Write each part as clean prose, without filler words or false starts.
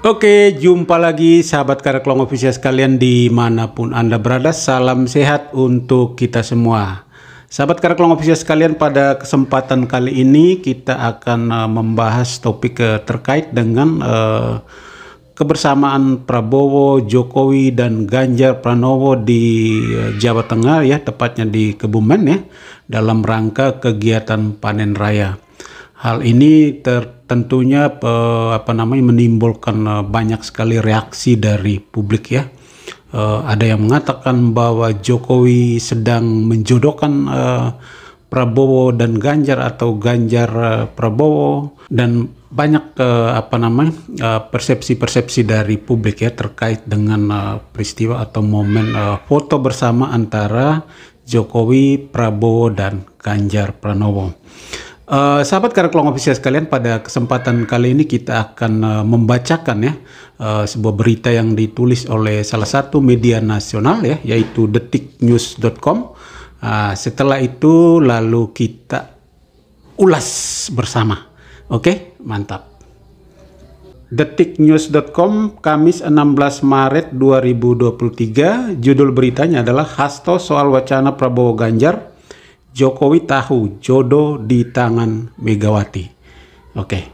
Oke, jumpa lagi sahabat Karaklong Official sekalian dimanapun Anda berada. Salam sehat untuk kita semua. Sahabat Karaklong Official sekalian, pada kesempatan kali ini kita akan membahas topik terkait dengan kebersamaan Prabowo, Jokowi, dan Ganjar Pranowo di Jawa Tengah, ya, tepatnya di Kebumen, ya, dalam rangka kegiatan panen raya. Hal ini tentunya menimbulkan banyak sekali reaksi dari publik, ya. Ada yang mengatakan bahwa Jokowi sedang menjodohkan Prabowo dan Ganjar atau Ganjar Prabowo, dan banyak persepsi-persepsi dari publik, ya, terkait dengan peristiwa atau momen foto bersama antara Jokowi, Prabowo, dan Ganjar Pranowo. Sahabat Karaklong Official sekalian, pada kesempatan kali ini kita akan membacakan, ya, sebuah berita yang ditulis oleh salah satu media nasional, ya, yaitu detiknews.com. Setelah itu lalu kita ulas bersama. Oke, mantap. Detiknews.com, Kamis 16 Maret 2023. Judul beritanya adalah Hasto soal wacana Prabowo Ganjar, Jokowi tahu jodoh di tangan Megawati. Oke.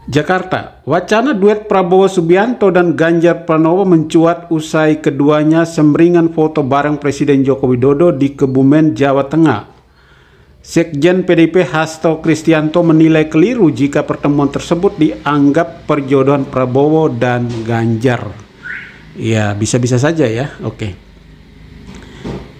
Jakarta, wacana duet Prabowo Subianto dan Ganjar Pranowo mencuat usai keduanya semringan foto bareng Presiden Joko Widodo di Kebumen, Jawa Tengah. Sekjen PDIP Hasto Kristianto menilai keliru jika pertemuan tersebut dianggap perjodohan Prabowo dan Ganjar. Ya, bisa-bisa saja, ya. Oke.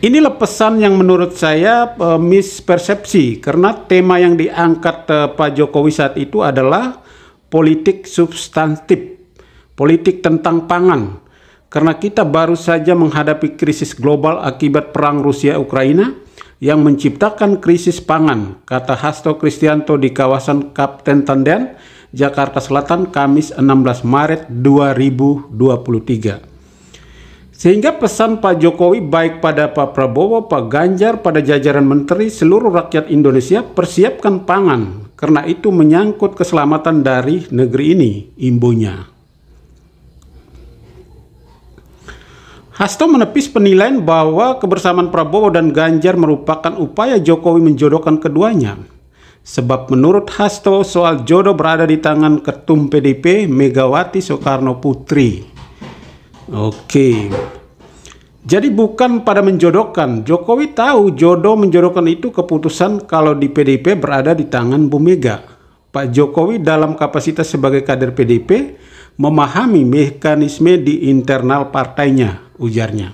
Inilah pesan yang menurut saya mispersepsi, karena tema yang diangkat Pak Jokowi saat itu adalah politik substantif, politik tentang pangan. Karena kita baru saja menghadapi krisis global akibat perang Rusia-Ukraina yang menciptakan krisis pangan, kata Hasto Kristianto di kawasan Kapten Tendian, Jakarta Selatan, Kamis 16 Maret 2023. Sehingga pesan Pak Jokowi baik pada Pak Prabowo, Pak Ganjar, pada jajaran menteri, seluruh rakyat Indonesia, persiapkan pangan, karena itu menyangkut keselamatan dari negeri ini, imbunya. Hasto menepis penilaian bahwa kebersamaan Prabowo dan Ganjar merupakan upaya Jokowi menjodohkan keduanya. Sebab menurut Hasto, soal jodoh berada di tangan Ketum PDIP Megawati Soekarno Putri. Oke. Jadi bukan pada menjodohkan. Jokowi tahu jodoh menjodohkan itu keputusan kalau di PDIP berada di tangan Bu Mega. Pak Jokowi dalam kapasitas sebagai kader PDIP memahami mekanisme di internal partainya, ujarnya.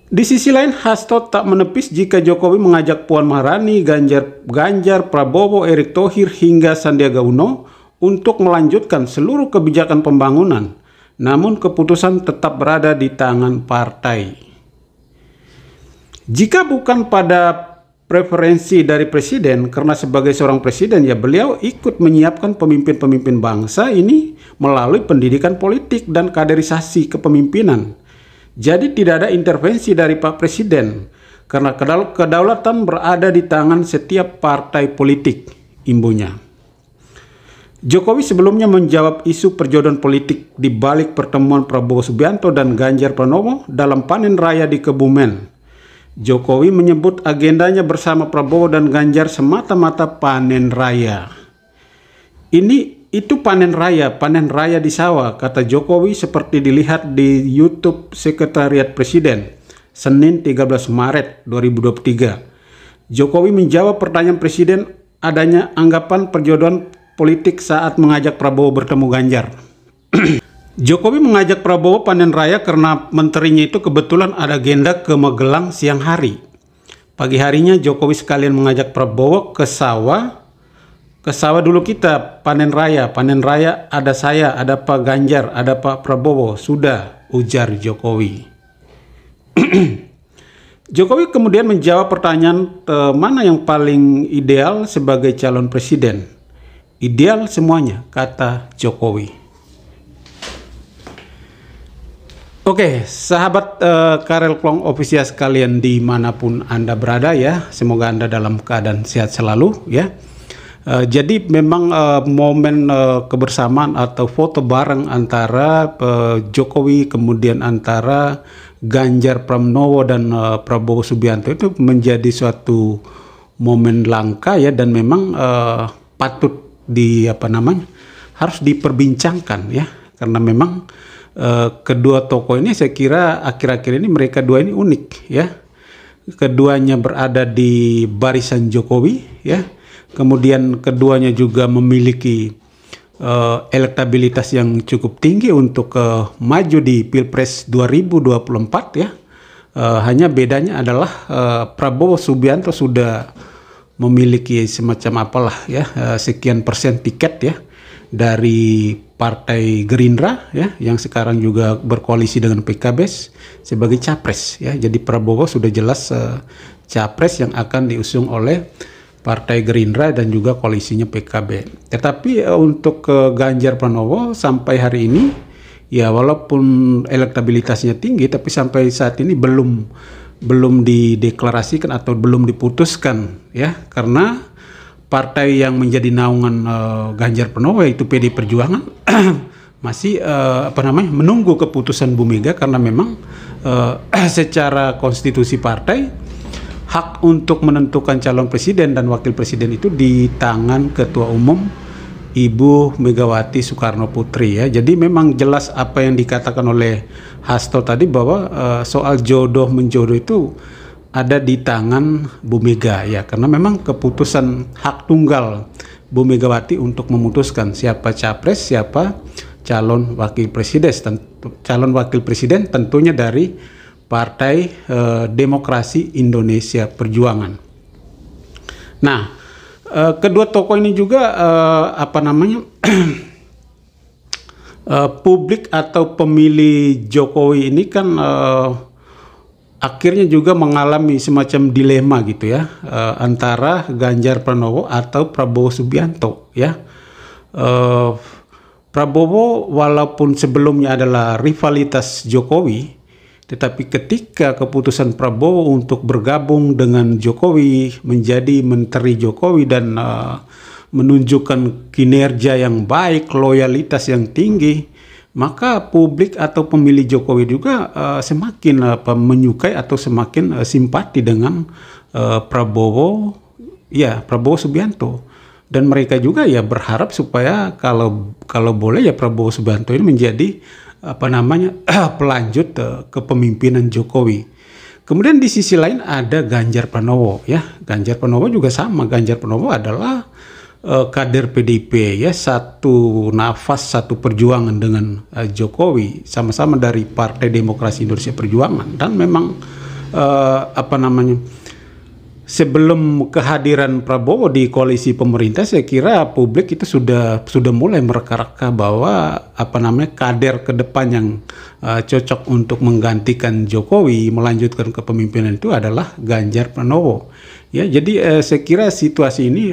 Di sisi lain, Hasto tak menepis jika Jokowi mengajak Puan Maharani, Ganjar, Prabowo, Erick Thohir hingga Sandiaga Uno untuk melanjutkan seluruh kebijakan pembangunan. Namun keputusan tetap berada di tangan partai. Jika bukan pada preferensi dari presiden, karena sebagai seorang presiden, ya, beliau ikut menyiapkan pemimpin-pemimpin bangsa ini melalui pendidikan politik dan kaderisasi kepemimpinan. Jadi tidak ada intervensi dari Pak Presiden, karena kedaulatan berada di tangan setiap partai politik, imbunya. Jokowi sebelumnya menjawab isu perjodohan politik di balik pertemuan Prabowo Subianto dan Ganjar Pranowo dalam panen raya di Kebumen. Jokowi menyebut agendanya bersama Prabowo dan Ganjar semata-mata panen raya. Itu panen raya di sawah, kata Jokowi seperti dilihat di YouTube Sekretariat Presiden, Senin 13 Maret 2023. Jokowi menjawab pertanyaan Presiden adanya anggapan perjodohan politik saat mengajak Prabowo bertemu Ganjar. Jokowi mengajak Prabowo panen raya karena menterinya itu kebetulan ada agenda ke Magelang siang hari. Pagi harinya Jokowi sekalian mengajak Prabowo ke sawah. Ke sawah dulu kita panen raya ada saya, ada Pak Ganjar, ada Pak Prabowo, sudah, ujar Jokowi. Jokowi kemudian menjawab pertanyaan mana yang paling ideal sebagai calon presiden. Ideal semuanya, kata Jokowi. Oke, sahabat Karel Klong Official sekalian dimanapun Anda berada ya, semoga Anda dalam keadaan sehat selalu ya. Jadi memang momen kebersamaan atau foto bareng antara Jokowi kemudian antara Ganjar Pranowo dan Prabowo Subianto itu menjadi suatu momen langka ya, dan memang patut harus diperbincangkan ya, karena memang kedua tokoh ini saya kira akhir-akhir ini mereka dua ini unik ya. Keduanya berada di barisan Jokowi ya. Kemudian keduanya juga memiliki elektabilitas yang cukup tinggi untuk maju di Pilpres 2024 ya. Hanya bedanya adalah Prabowo Subianto sudah memiliki semacam apalah ya, sekian persen tiket ya dari Partai Gerindra ya, yang sekarang juga berkoalisi dengan PKB sebagai capres ya. Jadi Prabowo sudah jelas capres yang akan diusung oleh Partai Gerindra dan juga koalisinya PKB. Tetapi untuk Ganjar Pranowo sampai hari ini ya, walaupun elektabilitasnya tinggi, tapi sampai saat ini belum dideklarasikan atau belum diputuskan ya, karena partai yang menjadi naungan Ganjar Pranowo yaitu PD Perjuangan masih menunggu keputusan Bu Mega, karena memang secara konstitusi partai hak untuk menentukan calon presiden dan wakil presiden itu di tangan Ketua Umum Ibu Megawati Soekarno Putri ya. Jadi memang jelas apa yang dikatakan oleh Hasto tadi bahwa soal jodoh menjodoh itu ada di tangan Bu Mega ya, karena memang keputusan hak tunggal Bu Megawati untuk memutuskan siapa capres, siapa calon wakil presiden tentunya dari Partai Demokrasi Indonesia Perjuangan. Nah, kedua tokoh ini juga publik atau pemilih Jokowi ini kan akhirnya juga mengalami semacam dilema gitu ya, antara Ganjar Pranowo atau Prabowo Subianto ya. Prabowo walaupun sebelumnya adalah rivalitas Jokowi, tetapi ketika keputusan Prabowo untuk bergabung dengan Jokowi menjadi menteri Jokowi dan menunjukkan kinerja yang baik, loyalitas yang tinggi, maka publik atau pemilih Jokowi juga semakin menyukai atau semakin simpati dengan Prabowo Subianto, dan mereka juga ya berharap supaya kalau boleh ya Prabowo Subianto ini menjadi pelanjut kepemimpinan Jokowi. Kemudian di sisi lain ada Ganjar Pranowo ya. Ganjar Pranowo juga sama. Ganjar Pranowo adalah kader PDIP ya, satu nafas, satu perjuangan dengan Jokowi, sama-sama dari Partai Demokrasi Indonesia Perjuangan. Dan memang sebelum kehadiran Prabowo di koalisi pemerintah, saya kira publik itu sudah mulai mereka-reka bahwa kader ke depan yang cocok untuk menggantikan Jokowi, melanjutkan kepemimpinan itu adalah Ganjar Pranowo. Ya, jadi saya kira situasi ini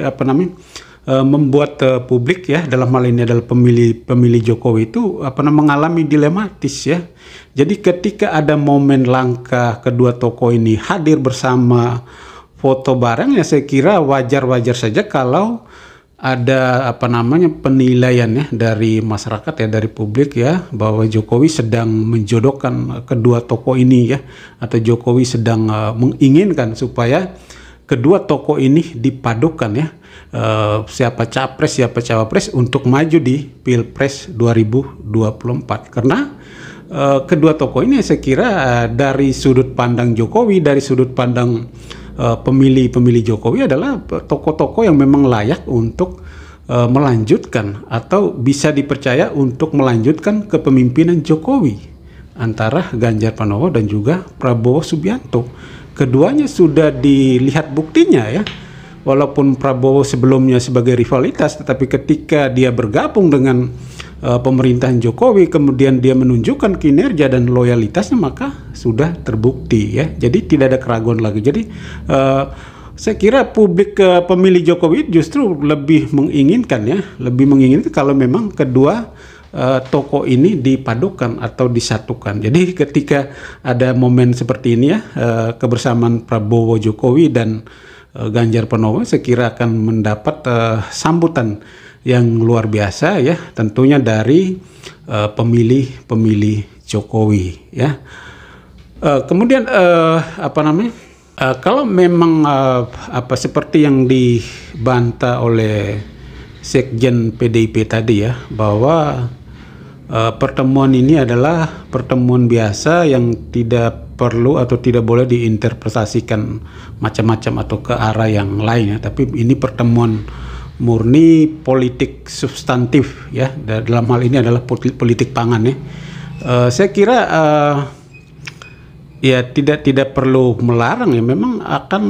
membuat publik ya, dalam hal ini adalah pemilih Jokowi itu mengalami dilematis ya. Jadi ketika ada momen langka kedua tokoh ini hadir bersama, foto bareng, ya saya kira wajar-wajar saja kalau ada penilaian ya dari masyarakat ya, dari publik ya, bahwa Jokowi sedang menjodohkan kedua tokoh ini ya, atau Jokowi sedang menginginkan supaya kedua tokoh ini dipadukan ya, siapa capres siapa cawapres untuk maju di Pilpres 2024. Karena kedua tokoh ini saya kira dari sudut pandang Jokowi, dari sudut pandang pemilih Jokowi adalah tokoh-tokoh yang memang layak untuk melanjutkan atau bisa dipercaya untuk melanjutkan kepemimpinan Jokowi antara Ganjar Pranowo dan juga Prabowo Subianto. Keduanya sudah dilihat buktinya ya. Walaupun Prabowo sebelumnya sebagai rivalitas, tetapi ketika dia bergabung dengan pemerintahan Jokowi, kemudian dia menunjukkan kinerja dan loyalitasnya, maka sudah terbukti ya. Jadi tidak ada keraguan lagi. Jadi saya kira publik pemilih Jokowi justru lebih menginginkan ya, kalau memang kedua tokoh ini dipadukan atau disatukan. Jadi ketika ada momen seperti ini ya, kebersamaan Prabowo Jokowi dan Ganjar Pranowo, saya kira akan mendapat sambutan yang luar biasa ya, tentunya dari pemilih Jokowi ya. Kemudian kalau memang seperti yang dibantah oleh Sekjen PDIP tadi ya, bahwa pertemuan ini adalah pertemuan biasa yang tidak perlu atau tidak boleh diinterpretasikan macam-macam atau ke arah yang lain ya, tapi ini pertemuan murni politik substantif ya, dalam hal ini adalah politik pangan ya. Saya kira ya tidak perlu melarang ya, memang akan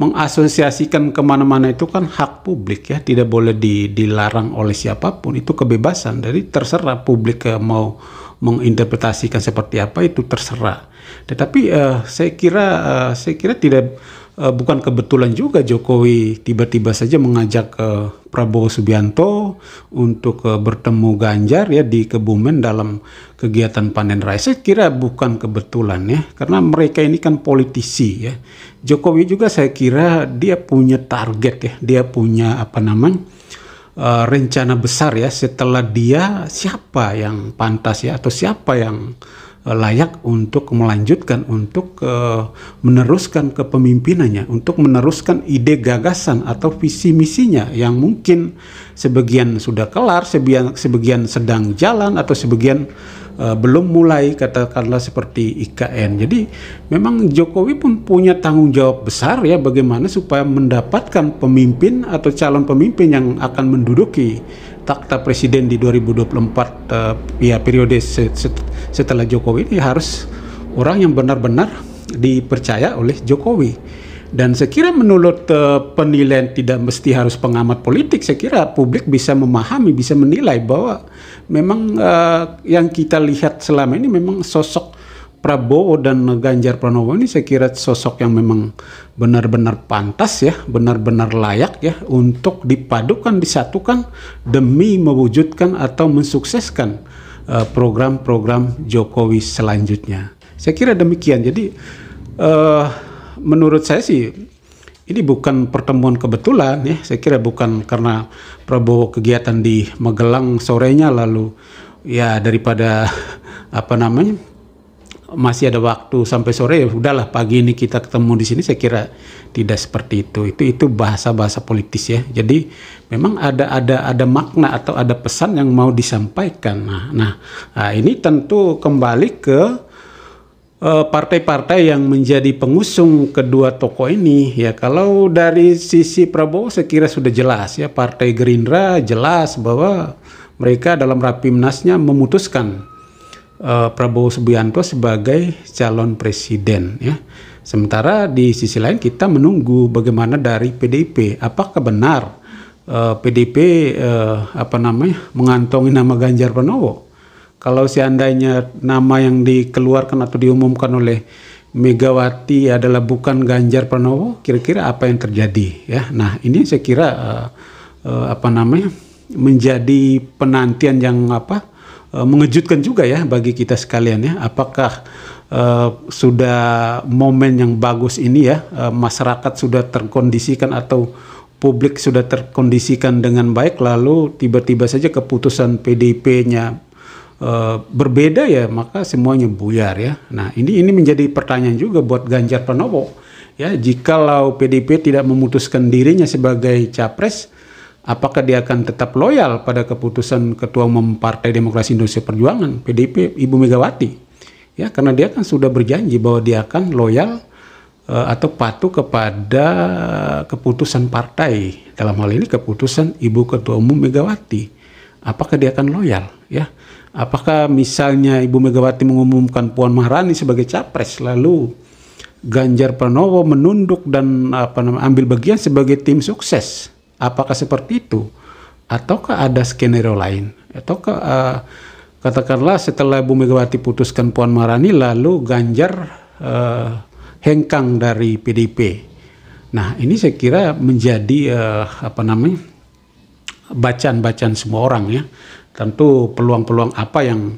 mengasosiasikan kemana-mana itu kan hak publik ya, tidak boleh dilarang oleh siapapun, itu kebebasan. Jadi terserah publik mau menginterpretasikan seperti apa, itu terserah. Tetapi saya kira tidak bukan kebetulan juga Jokowi tiba-tiba saja mengajak Prabowo Subianto untuk bertemu Ganjar ya di Kebumen dalam kegiatan panen raya. Saya kira bukan kebetulan ya, karena mereka ini kan politisi ya. Jokowi juga saya kira dia punya target ya, dia punya rencana besar ya, setelah dia siapa yang pantas ya, atau siapa yang layak untuk melanjutkan, untuk meneruskan kepemimpinannya, untuk meneruskan ide gagasan atau visi misinya yang mungkin sebagian sudah kelar, sebagian sedang jalan, atau sebagian belum mulai, katakanlah seperti IKN. Jadi memang Jokowi pun punya tanggung jawab besar ya, bagaimana supaya mendapatkan pemimpin atau calon pemimpin yang akan menduduki takhta presiden di 2024 ya, periode setelah Jokowi ini harus orang yang benar-benar dipercaya oleh Jokowi. Dan saya kira menurut penilaian, tidak mesti harus pengamat politik, saya kira publik bisa memahami, bisa menilai bahwa memang yang kita lihat selama ini memang sosok Prabowo dan Ganjar Pranowo ini saya kira sosok yang memang benar-benar pantas ya, benar-benar layak ya untuk dipadukan, disatukan demi mewujudkan atau mensukseskan program-program Jokowi selanjutnya. Saya kira demikian. Jadi menurut saya sih ini bukan pertemuan kebetulan ya. Saya kira bukan karena Prabowo kegiatan di Magelang sorenya lalu ya, daripada masih ada waktu sampai sore ya udahlah pagi ini kita ketemu di sini. Saya kira tidak seperti itu. Itu bahasa-bahasa politis ya. Jadi memang ada makna atau ada pesan yang mau disampaikan. Nah, ini tentu kembali ke partai-partai yang menjadi pengusung kedua tokoh ini ya. Kalau dari sisi Prabowo saya kira sudah jelas ya, Partai Gerindra jelas bahwa mereka dalam Rapimnasnya memutuskan Prabowo Subianto sebagai calon presiden ya. Sementara di sisi lain kita menunggu bagaimana dari PDIP, apakah benar PDIP mengantongi nama Ganjar Pranowo. Kalau seandainya nama yang dikeluarkan atau diumumkan oleh Megawati adalah bukan Ganjar Pranowo, kira-kira apa yang terjadi ya. Nah, ini saya kira menjadi penantian yang mengejutkan juga ya bagi kita sekalian ya. Apakah sudah momen yang bagus ini ya, masyarakat sudah terkondisikan atau publik sudah terkondisikan dengan baik, lalu tiba-tiba saja keputusan PDIP-nya berbeda ya, maka semuanya buyar ya. Nah, ini menjadi pertanyaan juga buat Ganjar Pranowo ya. Jikalau PDIP tidak memutuskan dirinya sebagai capres, apakah dia akan tetap loyal pada keputusan Ketua Umum Partai Demokrasi Indonesia Perjuangan PDIP Ibu Megawati ya, karena dia kan sudah berjanji bahwa dia akan loyal atau patuh kepada keputusan partai, dalam hal ini keputusan Ibu Ketua Umum Megawati. Apakah dia akan loyal ya? Apakah misalnya Ibu Megawati mengumumkan Puan Maharani sebagai capres, lalu Ganjar Pranowo menunduk dan ambil bagian sebagai tim sukses? Apakah seperti itu? Ataukah ada skenario lain? Ataukah katakanlah setelah Ibu Megawati putuskan Puan Maharani, lalu Ganjar hengkang dari PDIP. Nah, ini saya kira menjadi bacaan-bacaan semua orang ya. Tentu peluang-peluang apa yang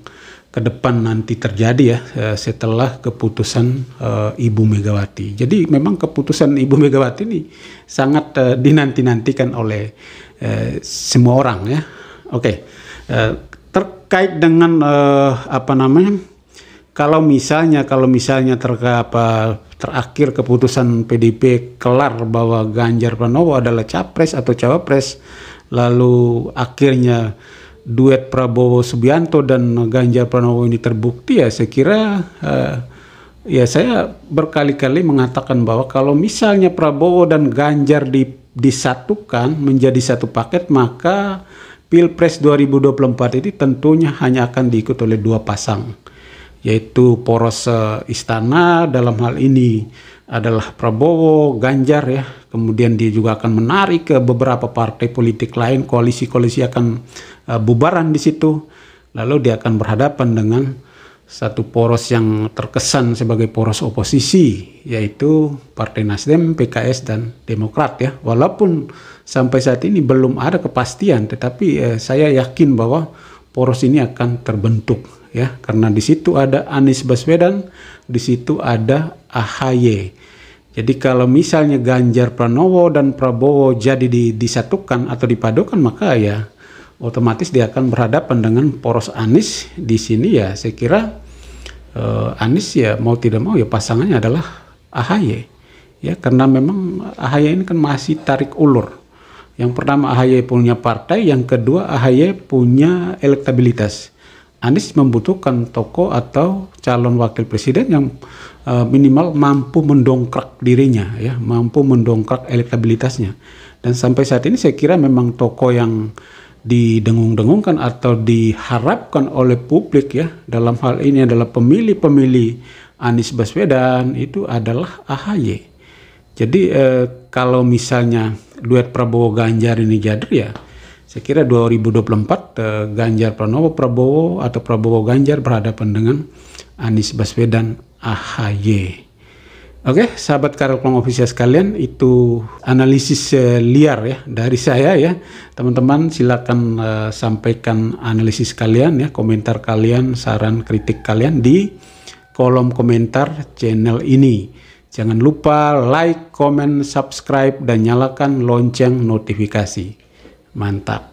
ke depan nanti terjadi ya setelah keputusan Ibu Megawati. Jadi memang keputusan Ibu Megawati ini sangat dinanti-nantikan oleh semua orang ya. Oke. Terkait dengan kalau misalnya terakhir keputusan PDIP kelar bahwa Ganjar Pranowo adalah capres atau cawapres, lalu akhirnya duet Prabowo Subianto dan Ganjar Pranowo ini terbukti, ya saya kira ya saya berkali-kali mengatakan bahwa kalau misalnya Prabowo dan Ganjar disatukan menjadi satu paket, maka Pilpres 2024 ini tentunya hanya akan diikut oleh dua pasang, yaitu poros istana, dalam hal ini adalah Prabowo, Ganjar ya. Kemudian dia juga akan menarik ke beberapa partai politik lain, koalisi-koalisi akan bubaran di situ. Lalu dia akan berhadapan dengan satu poros yang terkesan sebagai poros oposisi, yaitu Partai Nasdem, PKS, dan Demokrat ya. Walaupun sampai saat ini belum ada kepastian, tetapi saya yakin bahwa poros ini akan terbentuk ya, karena di situ ada Anies Baswedan, di situ ada AHY. Jadi kalau misalnya Ganjar Pranowo dan Prabowo jadi disatukan atau dipadukan, maka ya otomatis dia akan berhadapan dengan poros Anies. Di sini ya saya kira Anies ya mau tidak mau ya pasangannya adalah AHY ya, karena memang AHY ini kan masih tarik ulur. Yang pertama AHY punya partai, yang kedua AHY punya elektabilitas. Anies membutuhkan tokoh atau calon wakil presiden yang minimal mampu mendongkrak dirinya ya, mampu mendongkrak elektabilitasnya. Dan sampai saat ini saya kira memang tokoh yang didengung-dengungkan atau diharapkan oleh publik ya, dalam hal ini adalah pemilih-pemilih Anies Baswedan, itu adalah AHY. Jadi kalau misalnya duet Prabowo Ganjar ini jadi ya, saya kira 2024 Ganjar Pranowo Prabowo atau Prabowo Ganjar berhadapan dengan Anies Baswedan AHY. Oke, sahabat Karel Plong Official sekalian, itu analisis liar ya dari saya ya. Teman-teman silakan sampaikan analisis kalian ya, komentar kalian, saran kritik kalian di kolom komentar channel ini. Jangan lupa like, comment, subscribe, dan nyalakan lonceng notifikasi. Mantap.